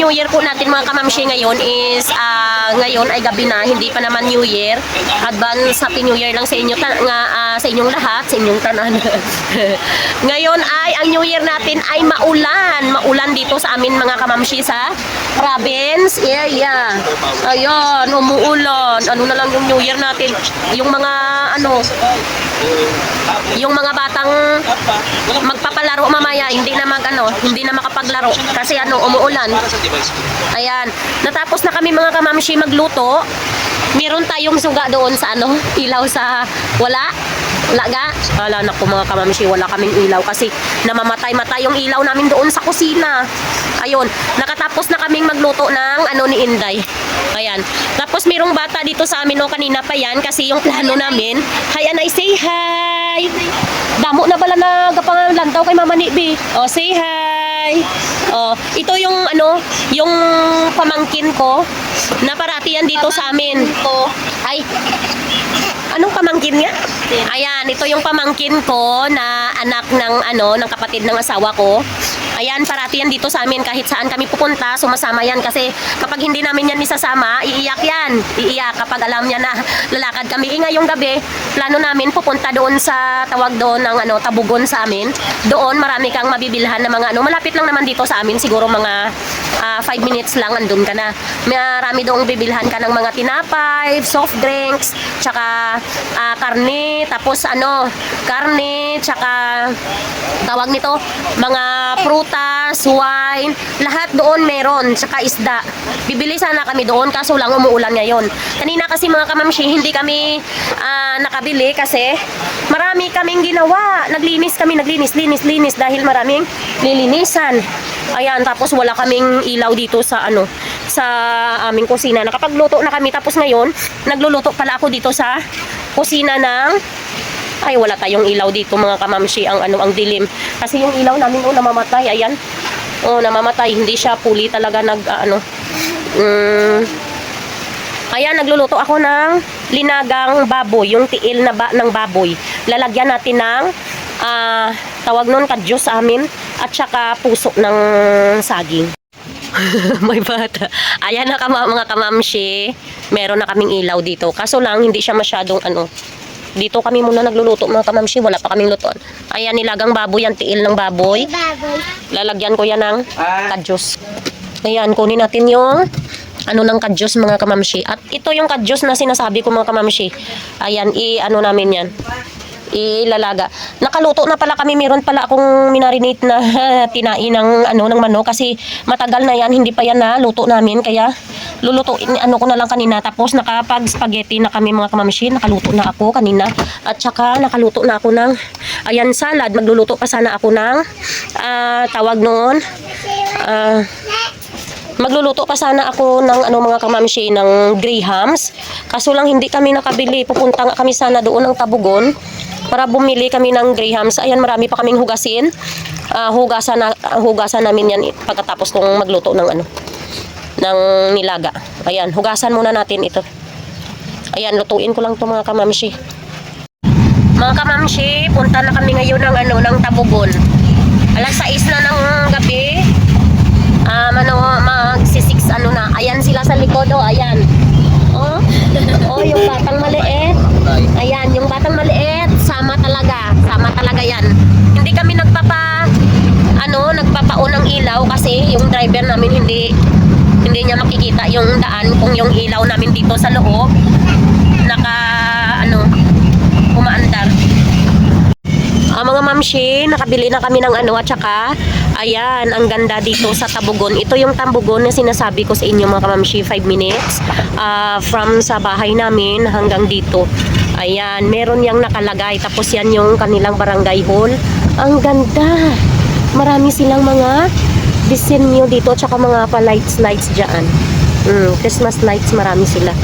New Year po natin mga kamamshi ngayon is ngayon ay gabi na, hindi pa naman New Year. Advance Happy New Year lang sa inyo sa inyong lahat, sa inyong tanan. Ngayon ay ang New Year natin ay maulan. Maulan dito sa amin mga kamamshi sa province area. Ayun, umuulan. Ano na lang yung New Year natin? Yung mga yung mga batang magpapalaro mamaya, hindi na hindi na makapaglaro kasi umuulan. Ayan, natapos na kami mga kamamshi magluto. Meron tayong suga doon sa ilaw sa wala ga. Wala na po mga kamamshi, wala kaming ilaw kasi namamatay-matay yung ilaw namin doon sa kusina. Ayun, nakatapos na kaming magluto ng ni Inday. Ayan. Tapos merong bata dito sa amin kanina pa yan kasi yung plano namin. Hi Anay, say hi. Damo na bala nagapangalantaw kay Mama Nibi. Oh, say hi. Oh, ito yung yung pamangkin ko na parati yan dito sa amin. Ay, anong pamangkin niya? Ayan, ito yung pamangkin ko na anak ng ng kapatid ng asawa ko. Ayan, parati yan dito sa amin kahit saan kami pupunta, sumasama yan kasi kapag hindi namin yan isasama, iiyak yan. Iiyak kapag alam niya na lalakad kami. Ngayong gabi, plano namin pupunta doon sa tawag doon ng Tabugon sa amin. Doon marami kang mabibilhan na mga malapit lang naman dito sa amin, siguro mga 5 minutes lang andun ka na. Marami doong bibilhan ka ng mga tinapay, soft drinks, tsaka karne, tapos karne, tsaka tawag nito, mga prutas, wine, lahat doon meron, tsaka isda. Bibili sana kami doon kaso lang umuulan ngayon. Kanina kasi mga kamamshi, hindi kami nakabili kasi marami kaming ginawa. Naglinis kami, linis dahil maraming lilinisan. Ayan, tapos wala kaming ilaw dito sa sa aming kusina. Nakapagluto na kami tapos ngayon nagluluto pala ako dito sa kusina ng wala tayong ilaw dito mga kamamshi, ang dilim. Kasi yung ilaw namin namamatay, ayan. Namamatay, hindi siya puli talaga ayan, nagluluto ako ng linagang baboy, yung tiil na ng baboy. Lalagyan natin ng tawag nun kadyos sa amin at saka puso ng saging. May bata. Ayan na mga kamamshi, meron na kaming ilaw dito. Kaso lang hindi siya masyadong dito kami muna nagluluto mga kamamshi, wala pa kaming lutuan. Ayan, nilagang baboy, yan tiil ng baboy. Lalagyan ko yan ng kadyos. Ayan, kunin natin yung ng kadyos mga kamamshi. At ito yung kadyos na sinasabi ko mga kamamshi. Ayan, namin yan. Ilalaga. Nakaluto na pala kami, meron pala akong minarinate na tinain ng ng manok kasi matagal na yan, hindi pa yan na luto namin kaya lulutuin ko na lang kanina. Tapos nakapag spaghetti na kami mga kamamshi, nakaluto na ako kanina at saka nakaluto na ako ng salad. Magluluto pa sana ako ng tawag noon magluluto pa sana ako ng mga kamamshi ng grahams. Kaso lang hindi kami nakabili. Pupunta nga kami sana doon ng Tabugon para bumili kami ng grahams. Ayan, marami pa kaming hugasin. Hugasan namin yan pagkatapos kong magluto ng ng nilaga. Ayan, hugasan muna natin ito. Ayan, lutuin ko lang to mga kamamshi. Mga kamamshi, punta na kami ngayon ng Tabugon. Alas 6 na ng gabi. Mag-6 na. Ayan sila sa likod, ayan. Yung batang maliit. Ayan, yung batang maliit, sama talaga yan. Hindi kami nagpapaon ng ilaw kasi yung driver namin hindi niya makikita yung daan kung yung ilaw namin dito sa loob umaandar. Mga mamshi, nakabili na kami ng at saka ayan, ang ganda dito sa Tabugon. Ito yung Tabugon na sinasabi ko sa inyo mga mamshi, 5 minutes from sa bahay namin hanggang dito. Ayan, meron yang nakalagay. Tapos yan yung kanilang barangay hall. Ang ganda. Marami silang mga disenyo dito at saka mga lights dyan. Christmas lights, marami sila.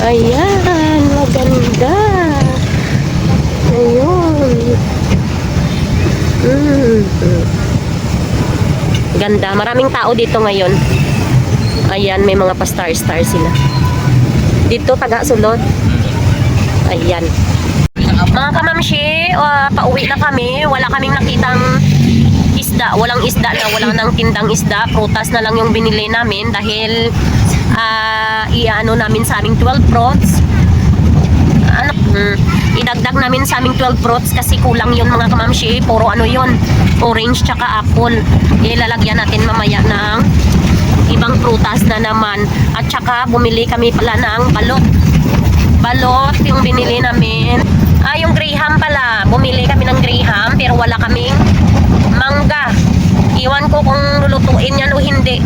Ayan, maganda. Ayun. Ganda, maraming tao dito ngayon. Ayan, may mga pa-star sila. Dito, taga-sulod. Ayan. Mga kamamshi, pauwi na kami. Wala kaming nakitang isda. Walang isda na, wala nang tindang isda. Prutas na lang yung binili namin dahil iano namin sa aming 12 fruits. Idagdag namin sa aming 12 fruits kasi kulang yun mga kamamshi. Puro ano yun, orange tsaka apple. Ilalagyan natin mamaya ng ibang prutas na naman. At tsaka bumili kami pala ng balot. Balot yung binili namin. Yung graham pala. Bumili kami ng graham pero wala kaming mangga. Iwan ko kung lulutuin yan o hindi.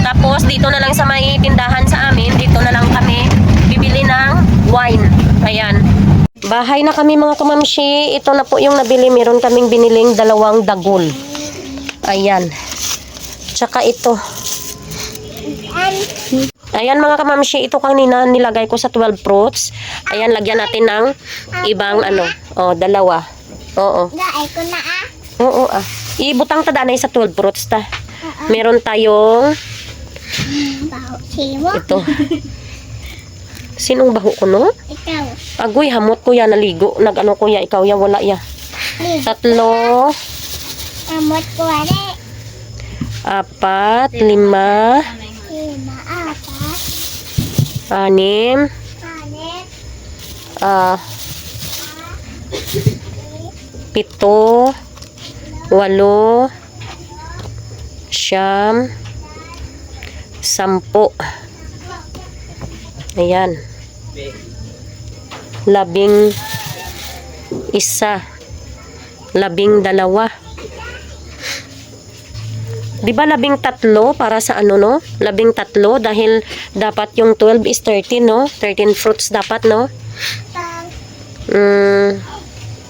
Tapos dito na lang sa may tindahan sa amin, dito na lang kami bibili ng wine. Ayan. Bahay na kami mga kamamshi. Ito na po yung nabili. Meron kaming biniling 2 dagol. Ayan. Tsaka ito. Ayan mga kamamshi. Ito kanina nilagay ko sa 12 fruits. Ayan, lagyan natin ng ibang ano. O, 2. Oo. Oo Ibutang ta danay sa 12 fruits ta. Meron tayong ito. Sinong baho ko no? Ikaw. Agoy, hamot ko yan, naligo. Nag-ano ko ya, ikaw ya, wala ya. 3. Amot ko wala. 4, 5, 5, 6, 7, 8, 9, 10, Ayan. 11, 12. Di ba 13 para sa ano no? 13 dahil dapat yung 12 is 13 no? 13 fruits dapat no?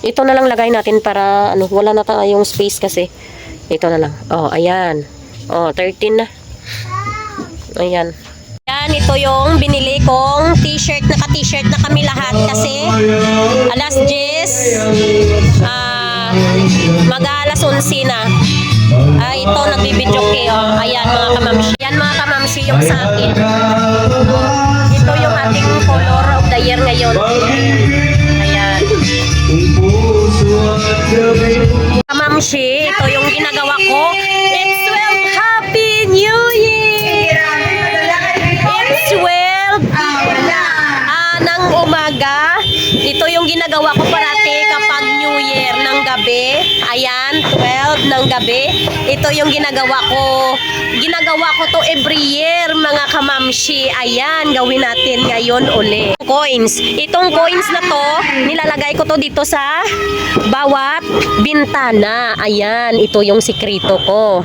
Ito na lang lagay natin para ano, wala na tayong space kasi. Ito na lang. Oh, ayan. Oh, 13 na. Ayan. Yan, ito yung binili kong t-shirt. Naka-t-shirt na kami lahat kasi alas 10 mag-alas 11 na. Ito, nagbibidyo kayo. Ayan mga kamamshi. Yan mga kamamshi yung sa akin. Ito yung ating color of the year ngayon. Ayan. Kamamshi, ito yung ginagawa ko. It's 12 Happy New Year! It's 12 ng umaga. Ito yung ginagawa ko parati kapag New Year ng gabi. Ayan, 12 ng gabi. Ito yung ginagawa ko. Ginagawa ko to every year mga kamamshi. Ayan, gawin natin ngayon uli. Coins. Itong coins na to, nilalagay ko to dito sa bawat bintana. Ayan, ito yung sikrito ko.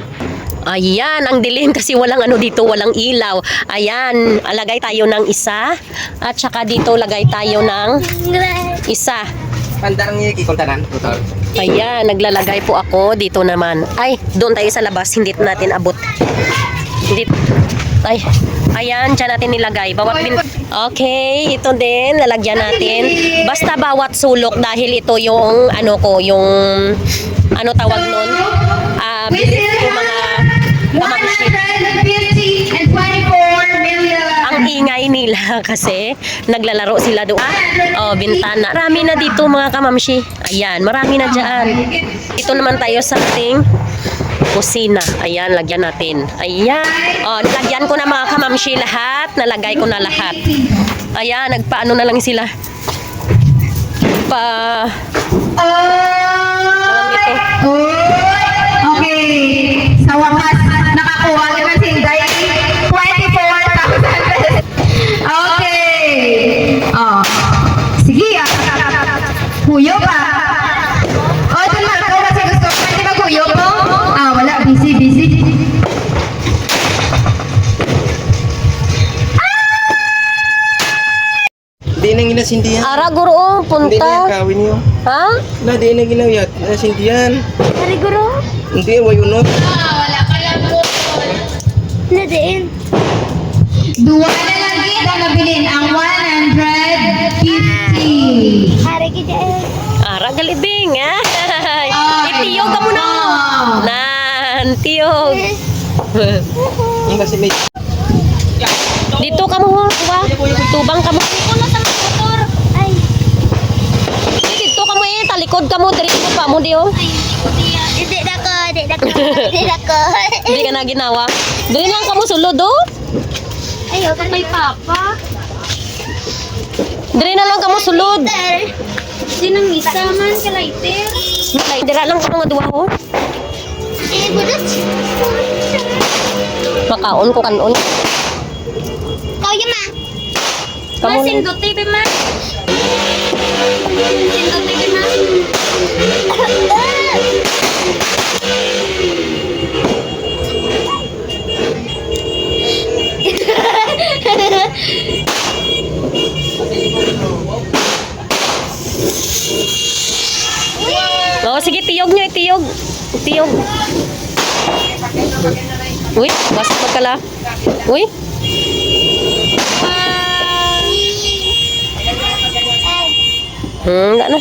Ayan, ang dilim kasi walang ano dito, walang ilaw. Ayan, lagay tayo ng isa. At saka dito lagay tayo ng isa. Pandang niya kikontanan. Ayan, naglalagay po ako dito naman. Ay, doon tayo sa labas, hindi natin abot. Hindi. Ay, ayan, dyan natin nilagay. Bawat okay, ito din, lalagyan natin. Basta bawat sulok dahil ito yung, ano ko, yung, ano tawag nun? Bilis ko mga kamamshi. 150 and 24 million. Ang ingay nila kasi naglalaro sila doon. Oh, bintana. Marami na dito mga kamamshi. Ayan, marami na dyan. Ito naman tayo sa ating kusina. Ayan, lagyan natin. Ayan. Oh, nilagyan ko na mga kamamshi lahat. Nalagay ko na lahat. Ayan, nagpaano na lang sila. Okay. Sa wakas, nakakuha naman si Inday 24,000. Okay. Sige. Huyo pa. Ito lang ako kasi gusto ko. Pwede mag-huyo mo? Wala. Busy. Di nang ginasindihan. Ara guro, Hindi na punta. kawin niyo. Ha? Na di na ginawiyat. Nasindihan. Ari guro? Hindi, wayunot. Wala ka lang po. Nadiin. Duwa na lang kita nabilin ang 150. Ara gida. Ara galibing, ha? Itiyog ka muna. Nan, tiyog. Yung kasi may... Dito ka mo, kuha. Tubang ka mo. Dito na sa motor. Ay. Dito ka mo tali likod ka mo, diri mo pa mo di oh. Hindi na ko, hindi na ko, hindi na ko. Hindi ka na ginawa. Diri lang ka mo sulod oh. Ayoko kay Papa. Diri na lang ka mo sulod. Sinang isa man ka lighter? Dira lang ka mga duwa oh. Eh, budas. Makaon ko kanon. Kaya ma. Kamu ni. Sinduti ba ma? Sinduti ba ma? Oh, sige tiyog nyo, tiyog. Tiyog. Uy, basag magkala. Uy. Wala na.